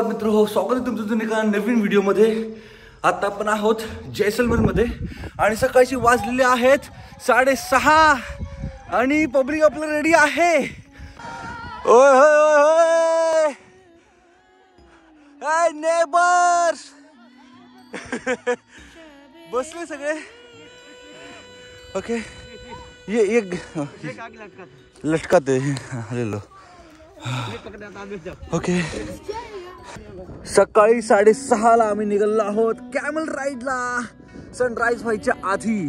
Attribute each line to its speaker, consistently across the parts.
Speaker 1: मित्र हो, स्वागत आहे तुमचं एका नवीन व्हिडिओमध्ये। आता आपण आहोत जैसलमेरमध्ये आणि सकाळची वाजलेले आहेत 6:30 आणि पब्लिक आपलं रेडी आहे। ओय होय होय होय, हाय नेबर्स बसले सगळे। ओके ये लटकाते ले लो। ओके सकाळी 6:30 आम्ही निघालो आहोत कॅमल राईडला। सनराइज व्हायच्या आधी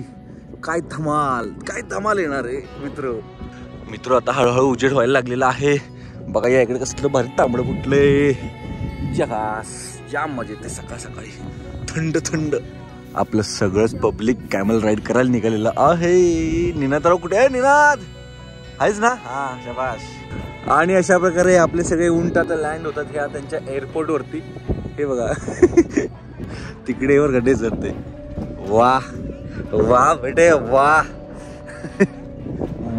Speaker 1: काय धमाल येणार आहे मित्र। आता हळूहळू उजेड व्हायला लागलेला आहे। बघा या इकडे कसलं भारी तांबडं फुटलंय, जाम मजा येते सकाळ सकाळी थंड। आपलं सगळंच पब्लिक कॅमल राईड करायला निघालेलं आहे। निनादराव कुठे आहे? निनाद आहेस ना? हा शाबास। आणि अशा प्रकारे आपले सगळे उंट आता लँड होतात ह्या त्यांच्या एअरपोर्ट वरती। हे बघा तिकडे वर गड्डे जाते। वाह वाह बेटे वाह,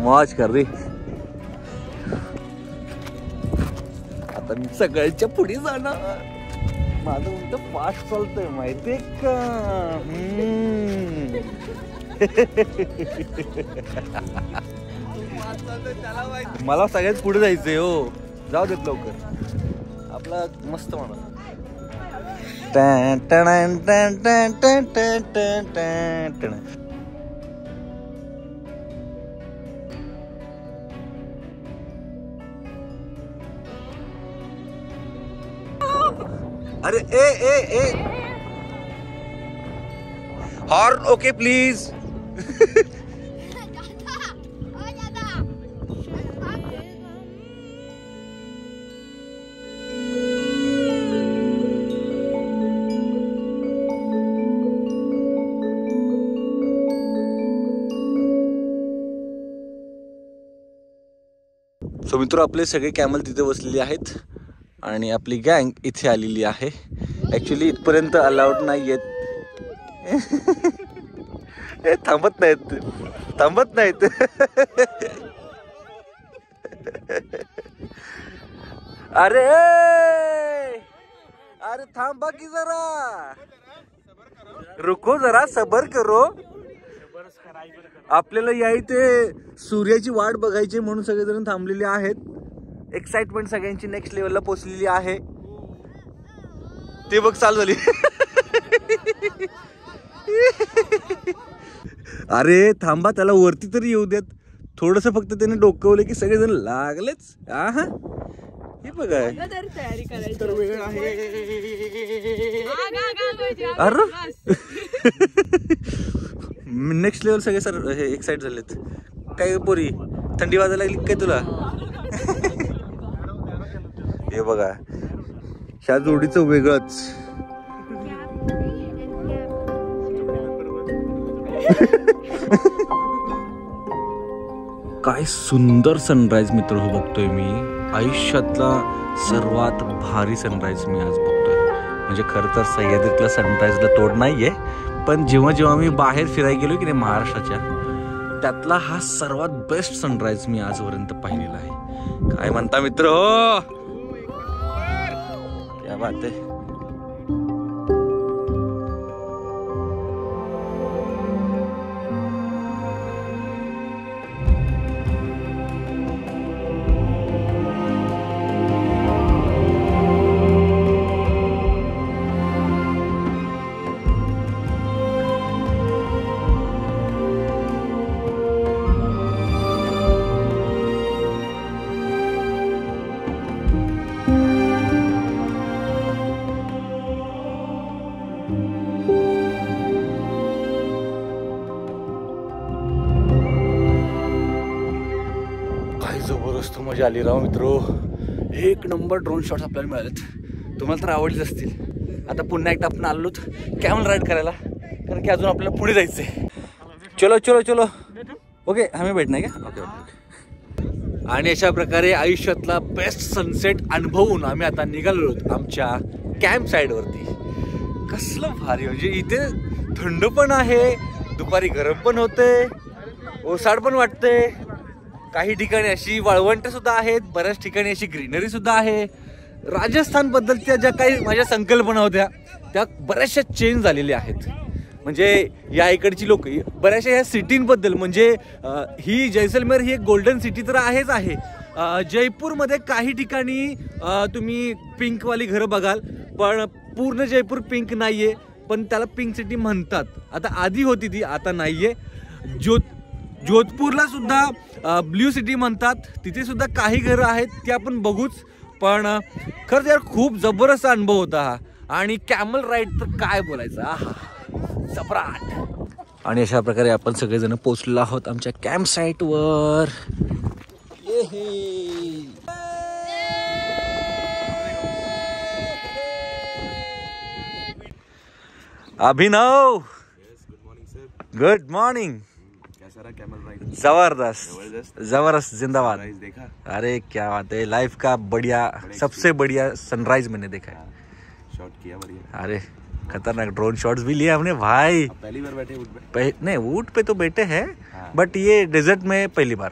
Speaker 1: मौज कर रे। आता मी सगळ्यांच्या पुढे जाणार। माझं उंट फास्ट चालतंय माहितीये का? मला सगळ्यात पुढे जायचंय हो, जाऊ देत लवकर। आपला मस्त म्हणा अरे ए हॉर्न ओके प्लीज। सो मित्र आपले सगळे कॅमल तिथे बसलेले आहेत आणि आपली गँग इथे आलेली आहे। ऍक्च्युली इथपर्यंत अलाउड नाही आहेत, थांबत नाहीत। अरे थांबा की जरा, रुको जरा, सबर करो। आपल्याला या इथे सूर्याची वाट बघायची म्हणून सगळेजण थांबलेले आहेत। एक्साइटमेंट सगळ्यांची नेक्स्ट लेवलला पोहोचलेली आहे। ते बघ चालू झाली। अरे थांबा, त्याला वरती तरी येऊ देत थोडस। फक्त त्याने डोकवलं की सगळेजण लागलेच। हा हे बघा तर वेळ आहे। अरे नेक्स्ट लेवल सगळे सर हे एक्साइट झालेत। काय पोरी थंडी वाजायला लागली काय तुला? हे बघा ह्या जोडीचं वेगळंच। काय सुंदर सनराइज मित्र हो बघतोय मी। आयुष्यातला सर्वात भारी सनराइज मी आज बघतोय। म्हणजे खरं तर सह्याद्रीतल्या सनराइजला तोड नाहीये, पण जेव्हा मी बाहेर फिरायला गेलो की नाही महाराष्ट्राच्या, त्यातला हा सर्वात बेस्ट सनराइज मी आजपर्यंत पाहिलेला आहे। काय म्हणता मित्र हो? क्या बात आहे। जबरदस्त मजा आली राव मित्रो। एक नंबर ड्रोन शॉट्स आपल्याला मिळालेत, तुम्हाला तर आवडलेच असतील। आता पुन्हा एकदा आपण आलो कॅमल राईड करायला, कारण की अजून आपल्याला पुढे जायचंय। चलो ओके हमें भेटना है क्या? ओके। आणि अशा प्रकारे आयुष्यातला बेस्ट सनसेट अनुभवून आम्ही आता निघालो आमच्या कॅम्प साईड वरती। कसलं भारी, म्हणजे इथे थंड पण आहे, दुपारी गरम पण होते, ओसाड पण वाटते। काही ठिकाणी अशी वाळवंट सुद्धा आहेत, बऱ्याच ठिकाणी अशी ग्रीनरी सुद्धा आहे। राजस्थान बद्दलच्या ज्या काही माझ्या संकल्पना होत्या त्या बऱ्याचशा चेंज झालेल्या आहेत. म्हणजे या इकडची लोक बऱ्याचशा ह्या सिटींबद्दल, म्हणजे ही जैसलमेर ही एक गोल्डन सिटी तर आहेच आहे. जयपूरमध्ये काही ठिकाणी तुम्ही पिंकवाली घरं बघाल, पण पूर्ण जयपूर पिंक नाहीये, पण त्याला पिंक सिटी म्हणतात. आता आधी होती ती, आता नाहीये. जोधपूरला सुद्धा ब्ल्यू सिटी म्हणतात. तिथे सुद्धा काही घरं आहेत ती आपण बघूच. पण खरंच यार खूप जबरदस्त अनुभव होता हा. आणि कॅमल राईड तर काय बोलायचं, आहा जबराट. आणि अशा प्रकारे आपण सगळेजण पोहोचलेलो आहोत आमच्या कॅम्प साईटवर. अभिनव, गुड मॉर्निंग. जबरदस्त जबरदस्त, जिंदाबाद. अरे क्या बात है, लाइफ का बढ़िया सबसे बढ़िया सनराइज मैंने देखा है. शॉट किया बढ़िया. अरे खतरनाक ड्रोन शॉट्स भी लिए हमने भाई. पहली बार बैठे ऊँट पे? नहीं, ऊँट पे तो बैठे हैं, बट ये डेजर्ट में पहली बार.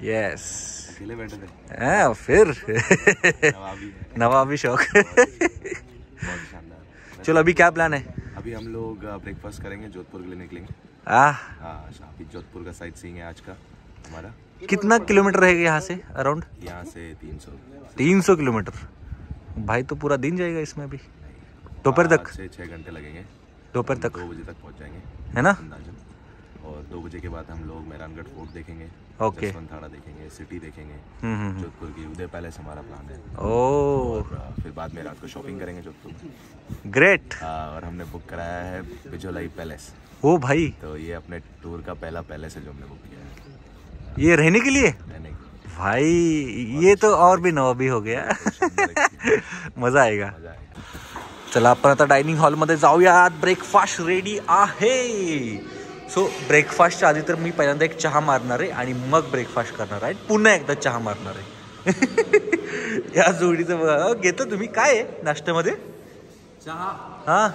Speaker 1: यस, अकेले बैठे थे. हाँ फिर नवाबी शौक. चलो अभी क्या प्लान है?
Speaker 2: अभी हम लोग ब्रेकफास्ट करेंगे, जोधपुर के लिए निकलेंगे. अभी जोधपुर का साइट सीइंग है आज का हमारा.
Speaker 1: कितना किलोमीटर रहेगा यहाँ से अराउंड?
Speaker 2: यहाँ से
Speaker 1: 300 किलोमीटर. भाई तो पूरा दिन जाएगा इसमें. अभी दोपहर तक
Speaker 2: 6 घंटे लगेंगे.
Speaker 1: दोपहर तक
Speaker 2: 2 बजे तक पहुँच जाएंगे,
Speaker 1: है ना?
Speaker 2: और 2 बजे के बाद हम लोग मेहरानगढ़ फोर्ट देखेंगे.
Speaker 1: ओके.
Speaker 2: थाड़ा देखेंगे, सिटी देखेंगे. जोधपुर की उदय पैलेस हमारा प्लान है.
Speaker 1: और
Speaker 2: फिर बाद में रात को शॉपिंग करेंगे जोधपुर में.
Speaker 1: ग्रेट.
Speaker 2: और हमने बुक कराया है बिजोलाई पैलेस.
Speaker 1: ओ भाई,
Speaker 2: तो ये अपने टूर का पहला पैलेस है जो हमने बुक किया है.
Speaker 1: ये रहने के लिए?
Speaker 2: रहने के
Speaker 1: भाई ये तो और भी नवाबी हो गया. मजा आएगा. चला आपण आता डायनिंग हॉलमध्ये जाऊयात. ब्रेकफास्ट रेडी आहे. सो ब्रेकफास्टच्या आधी तर मी पहिल्यांदा एक चहा मारणार आहे आणि मग ब्रेकफास्ट करणार आहे. पुन्हा एकदा चहा मारणार आहे. या जोडीचं घेतो तुम्ही. काय आहे नाश्त्यामध्ये?
Speaker 3: चहा.
Speaker 1: हा,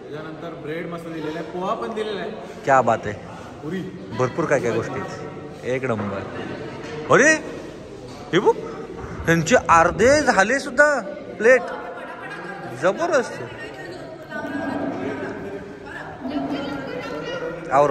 Speaker 3: त्याच्यानंतर ब्रेड मस्त दिलेला आहे, पोहा पण दिलेला आहे.
Speaker 1: क्या बात आहे.
Speaker 3: पुरी,
Speaker 1: भरपूर काय काय गोष्टी आहेत. एक नंबर. अरे हे बघ, त्यांचे अर्धे झाले सुद्धा प्लेट. जबरदस्त. और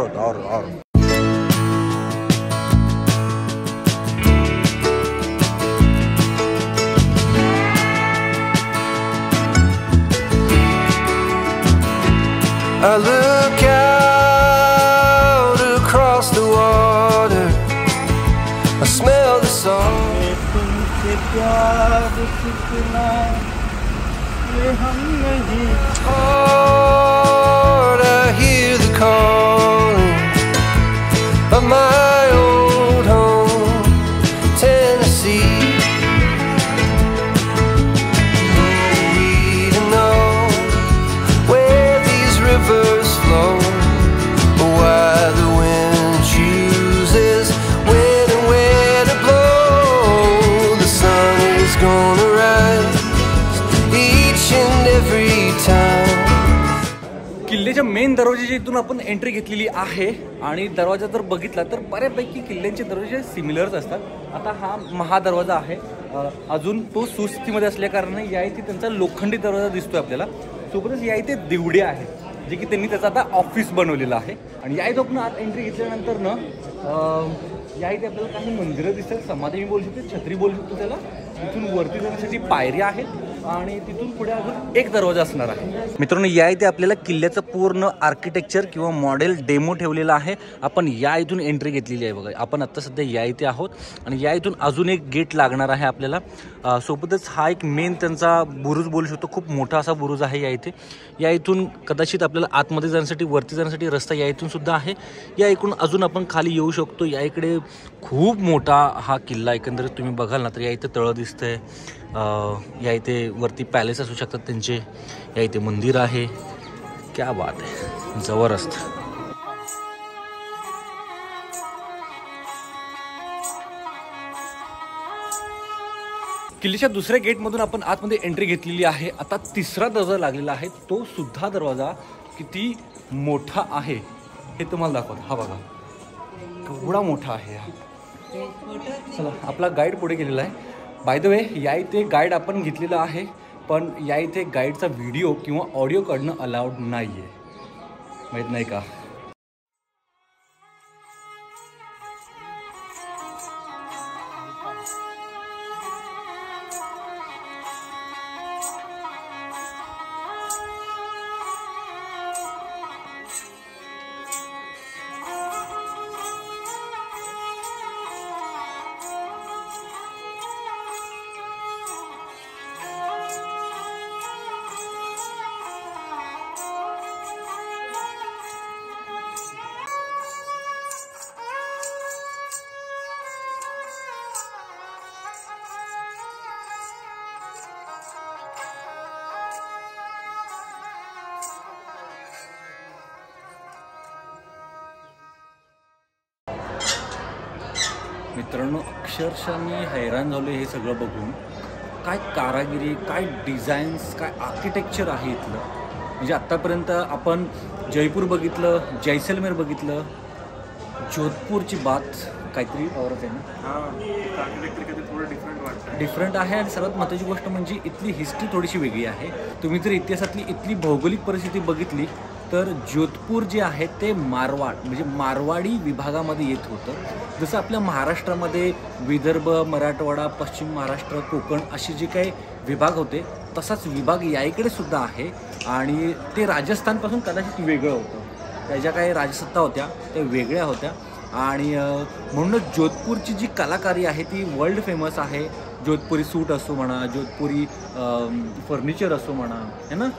Speaker 4: I look out across the water. I smell the salt. Lord, I hear the calling of my old home, Tennessee. We don't know where these rivers flow, or why the wind chooses when and where to blow. The sun is gonna rise each and every time.
Speaker 1: किल्ल्याच्या main दरवाजाच्या इथून आपण entry घेतलेली आहे. आणि दरवाजा जर बघितला तर बऱ्यापैकी किल्ल्यांचे दरवाजे सिमिलरच असतात. आता हा महादरवाजा आहे, अजून तो सुस्थितीमध्ये असल्या कारणाने या इथे त्यांचा लोखंडी दरवाजा दिसतोय आपल्याला. सोबतच या इथे दिवडे आहेत जे की त्यांनी त्याचा आता ऑफिस बनवलेलं आहे. आणि या इथं आपण आत एंट्री घेतल्यानंतर ना या इथे आपल्याला काही मंदिरं दिसतात, समाधी मी बोलू शकतो, छत्री बोलू शकतो त्याला. तिथून वरती जाण्यासाठी पायऱ्या आहेत आणि तिथून पुढे अजून एक दरवाजा असणार आहे. मित्रांनो, या इथे आपल्याला किल्ल्याचं पूर्ण आर्किटेक्चर किंवा मॉडेल डेमो ठेवलेला आहे. आपण या इथून एंट्री घेतलेली आहे बघा. आपण आत्ता सध्या या इथे आहोत आणि या इथून अजून एक गेट लागणार आहे आपल्याला. सोबतच हा एक मेन त्यांचा बुरुज बोलू शकतो, खूप मोठा असा बुरुज आहे या इथे. या इथून कदाचित आपल्याला आतमध्ये जाण्यासाठी, वरती जाण्यासाठी रस्ता या इथून सुद्धा आहे. या इकडून अजून आपण खाली येऊ शकतो. या इकडे खूप मोठा हा किल्ला एकंदरीत तुम्ही बघाल ना तर या इथे तळं दिसतंय. या इथे वरती पॅलेस असू शकतात त्यांचे. या इथे मंदिर आहे. क्या बात आहे, जबरदस्त. किल्ल्याच्या दुसऱ्या गेटमधून आपण आतमध्ये एंट्री घेतलेली आहे. आता तिसरा दरवाजा लागलेला आहे. तो सुद्धा दरवाजा किती मोठा आहे हे तुम्हाला दाखवतो. हा बघा केवढा मोठा आहे. चला, आपला गाईड पुढे गेलेला आहे. बाय द वे, या इथे गाईड आपण घेतलेला आहे, पण या इथे गाईडचा व्हिडिओ किंवा ऑडिओ काढणं अलाउड नाही आहे, माहीत नाही का? मित्रांनो, अक्षरशः मी हैराण झालो हे सगळं बघून. काय कारागिरी, काय डिझाईन्स, काय आर्किटेक्चर आहे इथलं. म्हणजे आत्तापर्यंत आपण जयपूर बघितलं, जैसलमेर बघितलं, जोधपूरची बात काहीतरी औरच आहे ना. डिफरंट आहे. आणि सर्वात महत्त्वाची गोष्ट म्हणजे इथली हिस्ट्री थोडीशी वेगळी आहे. तुम्ही जर इतिहासातली इथली भौगोलिक परिस्थिती बघितली तर जोधपूर जे आहे ते मारवाड म्हणजे मारवाडी विभागामध्ये येत होतं. जसं आपल्या महाराष्ट्रामध्ये विदर्भ, मराठवाडा, पश्चिम महाराष्ट्र, कोकण असे जे काही विभाग होते तसाच विभाग या इकडे सुद्धा आहे. आणि ते राजस्थानपासून कदाचित वेगळं होतं. त्या ज्या काही राजसत्ता होत्या त्या वेगळ्या होत्या. आणि म्हणूनच जोधपूरची जी कलाकारी आहे ती वर्ल्ड फेमस आहे. जोधपुरी सूट असो म्हणा, जोधपुरी फर्निचर असो म्हणा, है ना.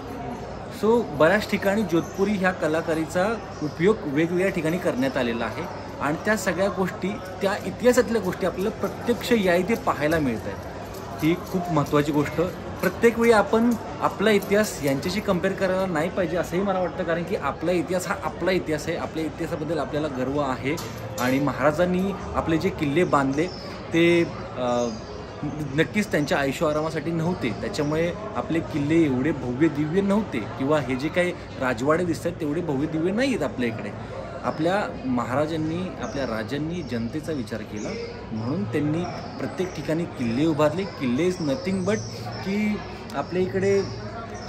Speaker 1: सो बऱ्याच ठिकाणी जोधपुरी ह्या कलाकारीचा उपयोग वेगवेगळ्या ठिकाणी करण्यात आलेला आहे. आणि त्या सगळ्या गोष्टी, त्या इतिहासातल्या गोष्टी आपल्याला प्रत्यक्ष या इथे पाहायला मिळत आहेत. ही खूप महत्त्वाची गोष्ट. प्रत्येक वेळी आपण आपला इतिहास यांच्याशी कम्पेअर करायला नाही पाहिजे असंही मला वाटतं. कारण की आपला इतिहास हा आपला इतिहास आहे. आपल्या इतिहासाबद्दल आपल्याला गर्व आहे. आणि महाराजांनी आपले जे किल्ले बांधले ते नक्कीच त्यांच्या आयुष्य आरामासाठी नव्हते. त्याच्यामुळे आपले किल्ले एवढे भव्य दिव्य नव्हते, किंवा हे जे काही राजवाडे दिसत आहेत तेवढे भव्य दिव्य नाही आहेत आपल्या इकडे. आपल्या महाराजांनी, आपल्या राजांनी जनतेचा विचार केला म्हणून त्यांनी प्रत्येक ठिकाणी किल्ले उभारले. किल्ले इज नथिंग बट की आपल्या इकडे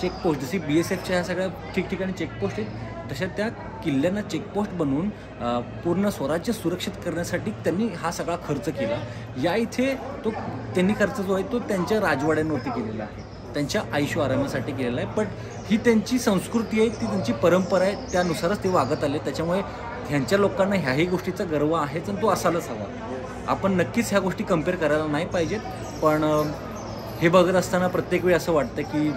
Speaker 1: चेकपोस्ट, जशी BSFच्या ह्या सगळ्या ठिकठिकाणी चेकपोस्ट आहेत तशा त्या किल्ल्यांना चेकपोस्ट बनवून पूर्ण स्वराज्य सुरक्षित करण्यासाठी त्यांनी हा सगळा खर्च केला. या इथे तो त्यांनी खर्च जो आहे तो त्यांच्या राजवाड्यांवरती केलेला आहे, त्यांच्या आयुष्य आरामासाठी केलेला आहे. पण ही त्यांची संस्कृती आहे, ती त्यांची परंपरा आहे, त्यानुसारच ते वागत आले. त्याच्यामुळे ह्यांच्या लोकांना ह्याही गोष्टीचा गर्व आहेच आणि तो असायलाच हवा. आपण नक्कीच ह्या गोष्टी कम्पेअर करायला नाही पाहिजेत. पण हे बघत असताना प्रत्येक वेळी असं वाटतं की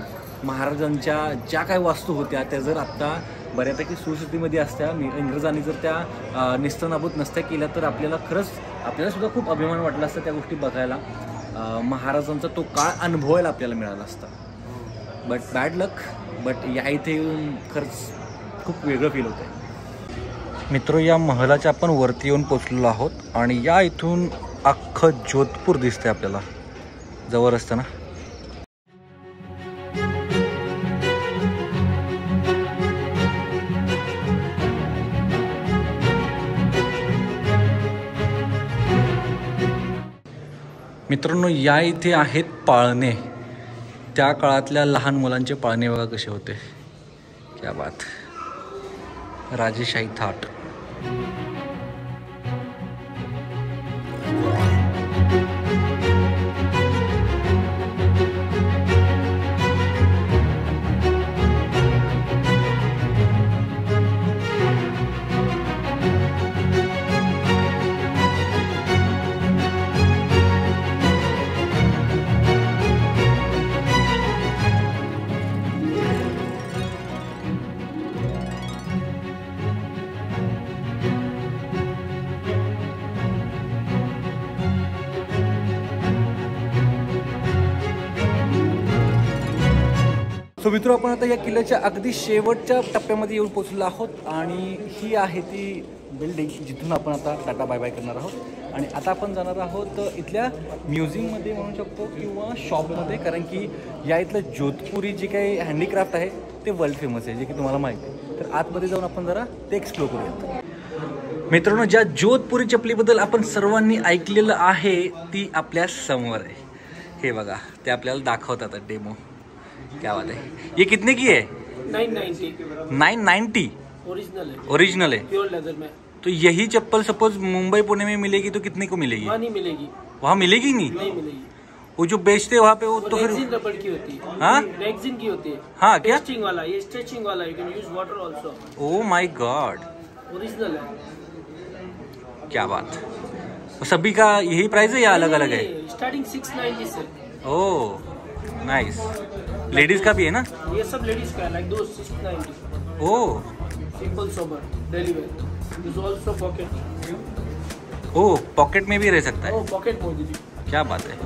Speaker 1: महाराजांच्या ज्या काही वास्तू होत्या त्या जर आत्ता बऱ्यापैकी सुस्थितीमध्ये असत्या, इंग्रजांनी जर त्या निस्तनाबूत नसत्या केल्या तर आपल्याला खरंच, आपल्यालासुद्धा खूप अभिमान वाटला असता त्या गोष्टी बघायला. महाराजांचा तो काळ अनुभवायला आपल्याला मिळाला असता. But bad luck. बट या इथे येऊन खरंच खूप वेगळं फील होतं आहे. मित्र, या महलाच्या आपण वरती येऊन पोचलेलो आहोत आणि या इथून अख्खं जोधपूर दिसते आपल्याला जवळ असताना. मित्रांनो, या इथे आहेत पाळणे. त्या काळातल्या लहान मुलांचे पाळणे बघा कसे होते. क्या बात. राजेशाही थाट. सो मित्र, आपण आता या किल्ल्याच्या अगदी शेवटच्या टप्प्यामध्ये येऊन पोचलेलो आहोत आणि ही आहे ती बिल्डिंग जिथून आपण आता टाटा बाय बाय करणार आहोत. आणि आता आपण जाणार आहोत इथल्या म्युझियममध्ये म्हणू शकतो किंवा शॉपमध्ये, कारण की या इथलं जोधपुरी जे काही हँडीक्राफ्ट आहे ते वर्ल्ड फेमस आहे, जे की तुम्हाला माहिती आहे. तर आतमध्ये जाऊन आपण जरा ते एक्सप्लोर करूयात. मित्रांनो, ज्या जोधपुरी चपलीबद्दल आपण सर्वांनी ऐकलेलं आहे ती आपल्या समोर आहे. हे बघा ते आपल्याला दाखवतात डेमो. क्या बात है. ये कितने की है? 990. ओरिजिनल है
Speaker 5: प्योर लेदर में.
Speaker 1: तो यही चप्पल सपोज मुंबई पुणे में मिलेगी तो कितने को मिलेगी?
Speaker 5: वहाँ नहीं मिलेगी.
Speaker 1: वहाँ मिलेगी नहीं
Speaker 5: मिलेगी.
Speaker 1: वो जो बेचते हैं वहाँ पे वो तो फिर
Speaker 5: रबड़ की होती है.
Speaker 1: हाँ
Speaker 5: रेक्सिन की होती है.
Speaker 1: हाँ क्या?
Speaker 5: स्ट्रेचिंग वाला. ये स्ट्रेचिंग वाला. You can use water also.
Speaker 1: Oh my God.
Speaker 5: Original है.
Speaker 1: क्या बात. सभी का यही प्राइस है या अलग अलग है?
Speaker 5: स्टार्टिंग 690 से.
Speaker 1: Oh nice. लेडीज का भी है ना?
Speaker 5: ये सब लेडीज का है. लाइक दो 690.
Speaker 1: Oh
Speaker 5: simple sober daily wear. This also pocket.
Speaker 1: Oh pocket में भी रह सकता है.
Speaker 5: Oh pocket mojari.
Speaker 1: क्या बात है.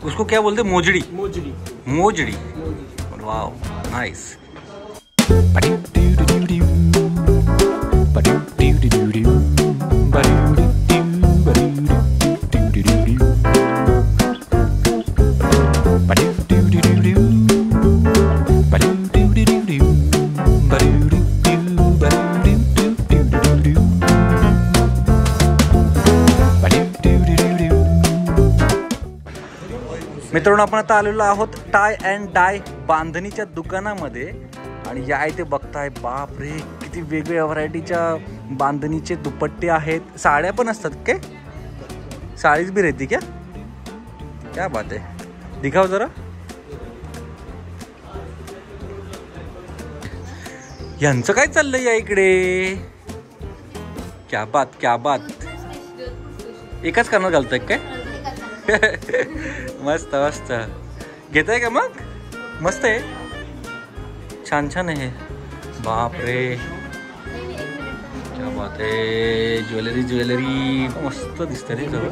Speaker 1: उसको क्या बोलते हैं? मोजड़ी.
Speaker 5: मोजड़ी.
Speaker 1: मोजड़ी.
Speaker 5: मोजड़ी.
Speaker 1: Wow nice. मित्रांनो आपण आता आलेलो आहोत टाय अँड डाय बांधणीच्या दुकानामध्ये आणि या इथे बघताय बाप रे किती वेगवेगळ्या व्हरायटीच्या बांधणीचे दुपट्टे आहेत. साड्या पण असतात काय? साडीच भी रहती क्या? क्या बात है. दिखाओ जरा. यांचं काय चाललंय या इकडे? क्या बात क्या बात. एकाच कानात घालताय काय? मस्त मस्त. घेताय का मग? मस्त आहे. छान छान आहे. बाप रे क्या बात आहे. ज्वेलरी मस्त दिसते रे. जवळ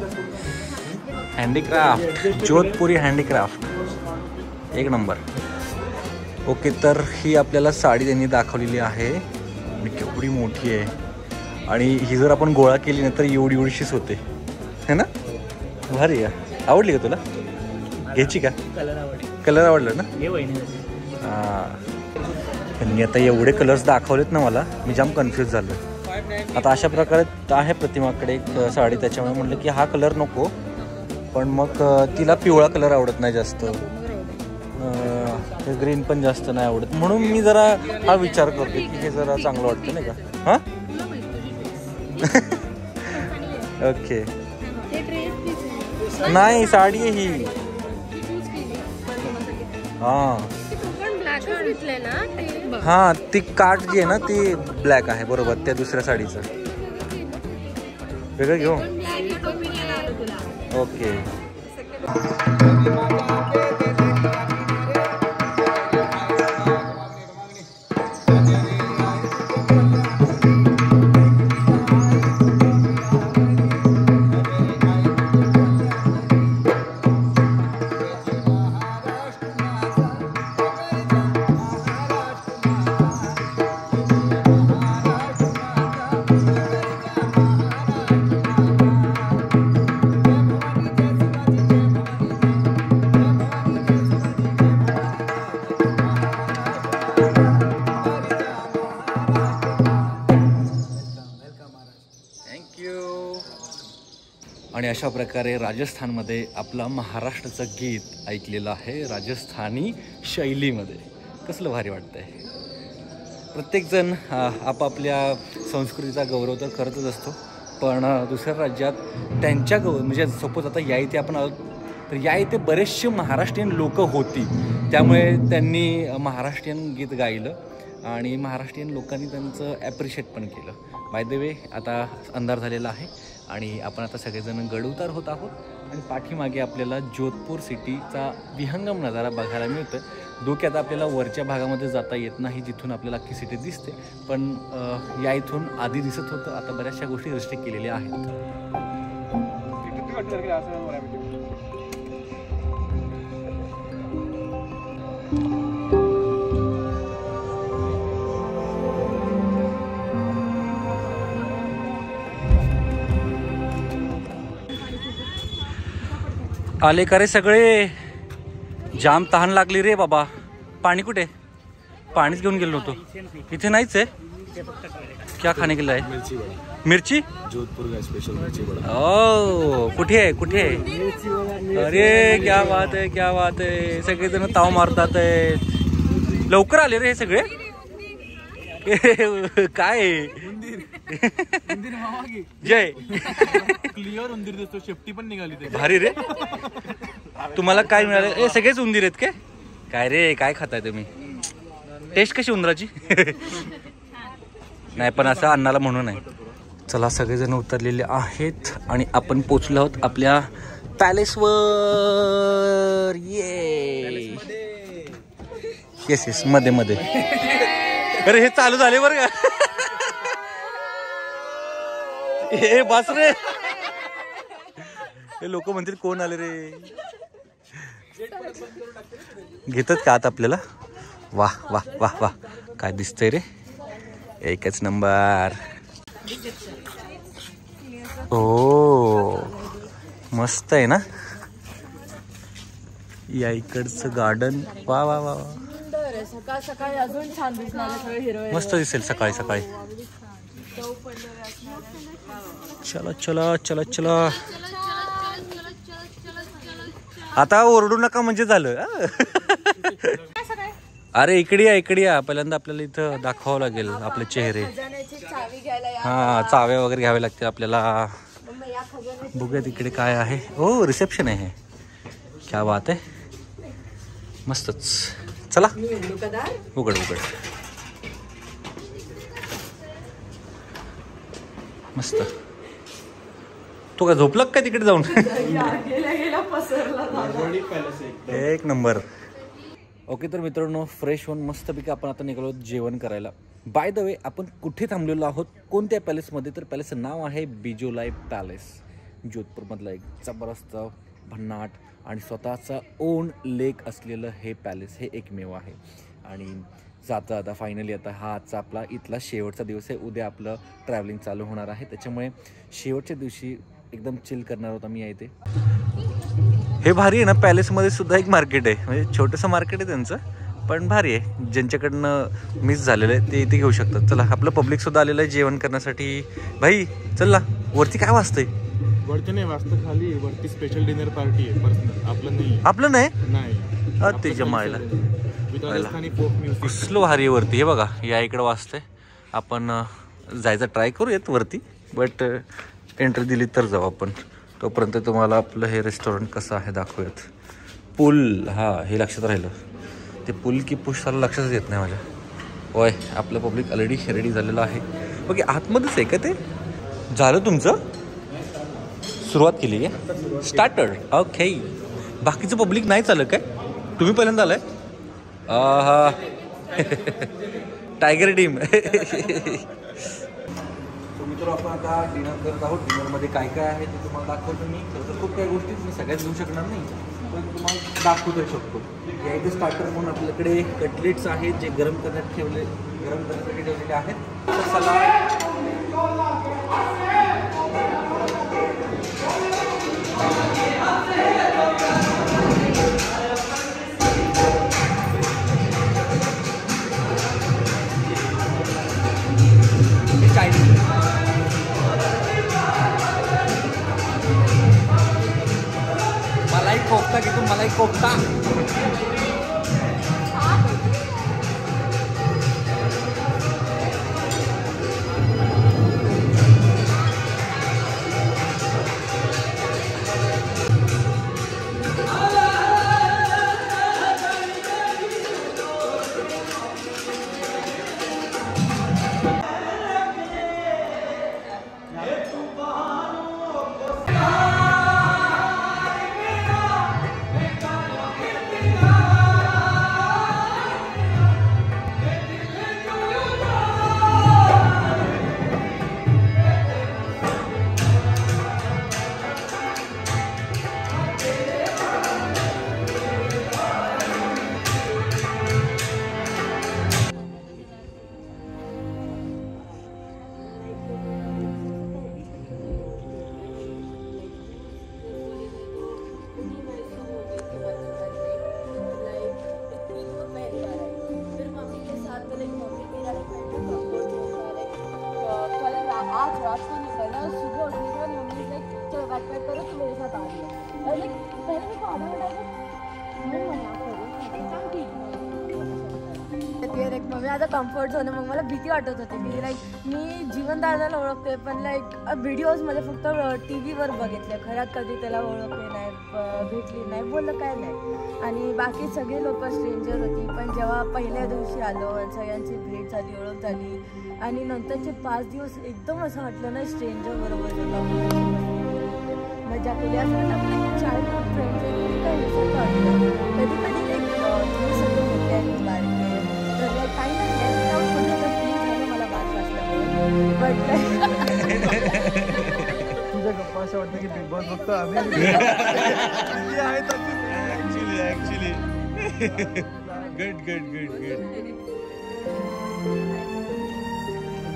Speaker 1: हँडीक्राफ्ट. जोधपुरी हँडीक्राफ्ट एक नंबर. ओके तर ही आपल्याला साडी त्यांनी दाखवलेली आहे आणि केवढी मोठी आहे आणि ही जर आपण गोळा केली ना तर एवढीशीच होते है ना. भारी आहे. आवडली का तुला? घ्यायची का? कलर आवडला ना? हां. त्यांनी आता एवढे कलर्स दाखवलेत ना मला मी जाम कन्फ्यूज झालो. आता अशा प्रकारे आहे प्रतिमाकडे एक साडी. त्याच्यामुळे म्हटलं की हा कलर नको पण मग तिला पिवळा कलर आवडत नाही जास्त. ग्रीन पण जास्त नाही आवडत म्हणून मी जरा हा विचार करतो की हे जरा चांगलं वाटतं नाही का. हां ओके. नाही साडी आहे ही. हां ती काठ जी आहे ना ती ब्लॅक आहे बरोबर. त्या दुसऱ्या साडीचं वेगळं घेऊ. ओके. आणि अशा प्रकारे राजस्थानमध्ये आपला महाराष्ट्राचं गीत ऐकलेलं आहे राजस्थानी शैलीमध्ये. कसलं भारी वाटतं आहे. प्रत्येकजण आपापल्या संस्कृतीचा गौरव तर करतच असतो पण दुसऱ्या राज्यात त्यांच्या म्हणजे सपोज आता या इथे आपण आहोत तर या इथे बरेचसे महाराष्ट्रीयन लोक होती त्यामुळे त्यांनी महाराष्ट्रीयन गीत गायलं आणि महाराष्ट्रीयन लोकांनी त्यांचं ॲप्रिशिएट पण केलं. बाय द वे आता अंधार झालेला आहे आणि आपण आता सगळेजण गडउतार होत आहोत आणि पाठीमागे आपल्याला जोधपूर सिटीचा विहंगम नजारा बघायला मिळतो. डोक्यात आपल्याला वरच्या भागामध्ये जाता येत नाही जिथून आपल्याला अख्खी सिटी दिसते पण या इथून आधी दिसत होतं. आता बऱ्याचशा गोष्टी रिस्ट्रिक्ट केलेल्या आहेत. आले का रे सगळे? जाम तहान लागली रे बाबा. पाणी कुठे? पाणीच घेऊन गेलो होतो. इथे नाहीच आहे. क्या खाने के लिए है? मिर्ची.
Speaker 2: जोधपुर का स्पेशल मिर्ची बड़ा.
Speaker 1: ओ कुठे आहे कुठे आहे? अरे क्या बात आहे क्या बात आहे. सगळेजण ताव मारतात आहे. लवकर आले रे हे सगळे. काय जय
Speaker 3: क्लिअर उंदीर दिसतो. शेफ्टी पण निघाली ते.
Speaker 1: भारी रे. तुम्हाला काय मिळालं? हे सगळेच उंदीर आहेत काय रे? काय खाताय तुम्ही? टेस्ट कशी उंदराची? नाही पण असं अन्नाला म्हणून आहे. चला सगळेजण उतरलेले आहेत आणि आपण पोचलो आहोत आपल्या पॅलेसवर. येस येस मध्ये मध्ये. अरे हे चालू झाले बरं का. हे बस रे. हे लोक म्हणतील कोण आले रे. घेतात का आता आपल्याला? वाह वाह वाह वाह काय दिसतंय रे. एकच नंबर. ओ मस्त आहे ना. या इकडचं गार्डन. वा वा वा.
Speaker 6: सकाळ सकाळी अजून छान दिसणार.
Speaker 1: मस्त दिसेल सकाळी सकाळी. चला चला चला चला. आता ओरडू नका म्हणजे झालं. अरे इकडे या. पहिल्यांदा आपल्याला इथं दाखवावं लागेल आपले चेहरे. हा चाव्या वगैरे घ्यावे लागतील आपल्याला. बघूयात इकडे काय आहे. हो रिसेप्शन आहे. क्या बात आहे. मस्तच. चला उघड. मस्त. तू काय झोपला काय तिकडे जाऊन? एक नंबर. ओके तर मित्रांनो फ्रेश होऊन मस्तपैकी आपण आता निघालो जेवण करायला. बाय द वे आपण कुठे थांबलेलो आहोत कोणत्या पॅलेसमध्ये? तर पॅलेसचं नाव आहे बिजोलाई पॅलेस. जोधपूरमधलं एक जबरदस्त भन्नाट आणि स्वतःचा ओन लेक असलेलं हे पॅलेस हे एकमेव आहे. आणि जाता फायनली आता हा आजचा आपला इथला शेवटचा दिवस आहे. उद्या आपलं ट्रॅव्हलिंग चालू होणार आहे. त्याच्यामुळे शेवटच्या दिवशी एकदम चिल करणार होता मी इथे. हे भारी आहे ना. पॅलेसमध्ये सुद्धा एक मार्केट आहे. म्हणजे छोटंसं मार्केट आहे त्यांचं पण भारी आहे. ज्यांच्याकडनं मिस झालेलं आहे ते इथे घेऊ शकतात. चला आपलं पब्लिक सुद्धा आलेलं आहे जेवण करण्यासाठी. भाई चल ना. वरती काय वाजतंय?
Speaker 3: वरती नाही वाजतं खाली. वरती स्पेशल डिनर पार्टी आहे पर्सनल. आपलं नाही.
Speaker 1: ते जमायला कसलं भारी आहे वरती. हे बघा या इकडं वाजतंय. आपण जायचा ट्राय करूयात वरती बट एंट्री दिली तर जाऊ आपण. तोपर्यंत तुम्हाला आपलं हे रेस्टॉरंट कसं आहे दाखवूयात. पूल. हां हे लक्षात राहिलं. ते पूल की पुश झालं लक्षातच येत नाही माझ्या. होय आपलं पब्लिक ऑलरेडी रेडी झालेलं आहे. ओके आतमध्येच आहे का ते? झालं तुमचं? सुरुवात केली आहे स्टार्टर. ओके बाकीचं पब्लिक नाही चाललं काय? तुम्ही पहिल्यांदा आलाय? हा टायगर टीम. मित्र आपण आता डिनर करत आहोत. डिनरमध्ये काय काय आहे ते तुम्हाला दाखवतो मी. तर खूप काही गोष्टी मी सगळ्याच घेऊ शकणार नाही पण तुम्हाला दाखवू शकतो. या इथे स्टार्टर म्हणून आपल्याकडे कटलेट्स आहेत जे गरम करण्यासाठी ठेवलेले आहेत. तर सलाड मलाई कोफ्ता घेतो. मलाई कोफ्ता
Speaker 6: रात को निकला, सुबह उठने के बाद मम्मी लाइक चलो बैक पैक करो, तो मेरे साथ आ रही है। और लाइक पहले मेरे को आधा घंटा मैं मना करूँ एकदम ठीक ते लाईक मग मी आता कम्फर्ट झोन. मग मला भीती वाटत होती की लाईक मी जीवनदादाला ओळखते, पण लाईक व्हिडिओजमध्ये फक्त टी व्हीवर बघितले, खऱ्यात कधी त्याला ओळखले नाही, भेटली नाही, बोललं काय नाही. आणि बाकी सगळे लोक स्ट्रेंजर होती. पण जेव्हा पहिल्या दिवशी आलो आणि सगळ्यांची भेट झाली, ओळख झाली, आणि नंतरचे 5 दिवस एकदम असं वाटलं ना स्ट्रेंजर बरोबर मजा केली. असं आपले चाइल्डहुड फ्रेंड्स वाटलं. कधी कधी लाईक तुम्ही सगळे मोठे आणि बारके तर लाईक काही नाही मला 5 वाजता बट
Speaker 3: तुझ्या गप्पा असं वाटतं की बिग बॉस बघतो आम्ही.
Speaker 1: ऍक्च्युली गुड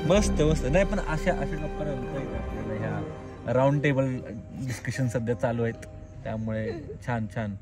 Speaker 1: मस्त मस्त. नाही पण अशा गप्पा आपल्याला ह्या राऊंड टेबल डिस्कशन सध्या चालू आहेत, त्यामुळे छान छान.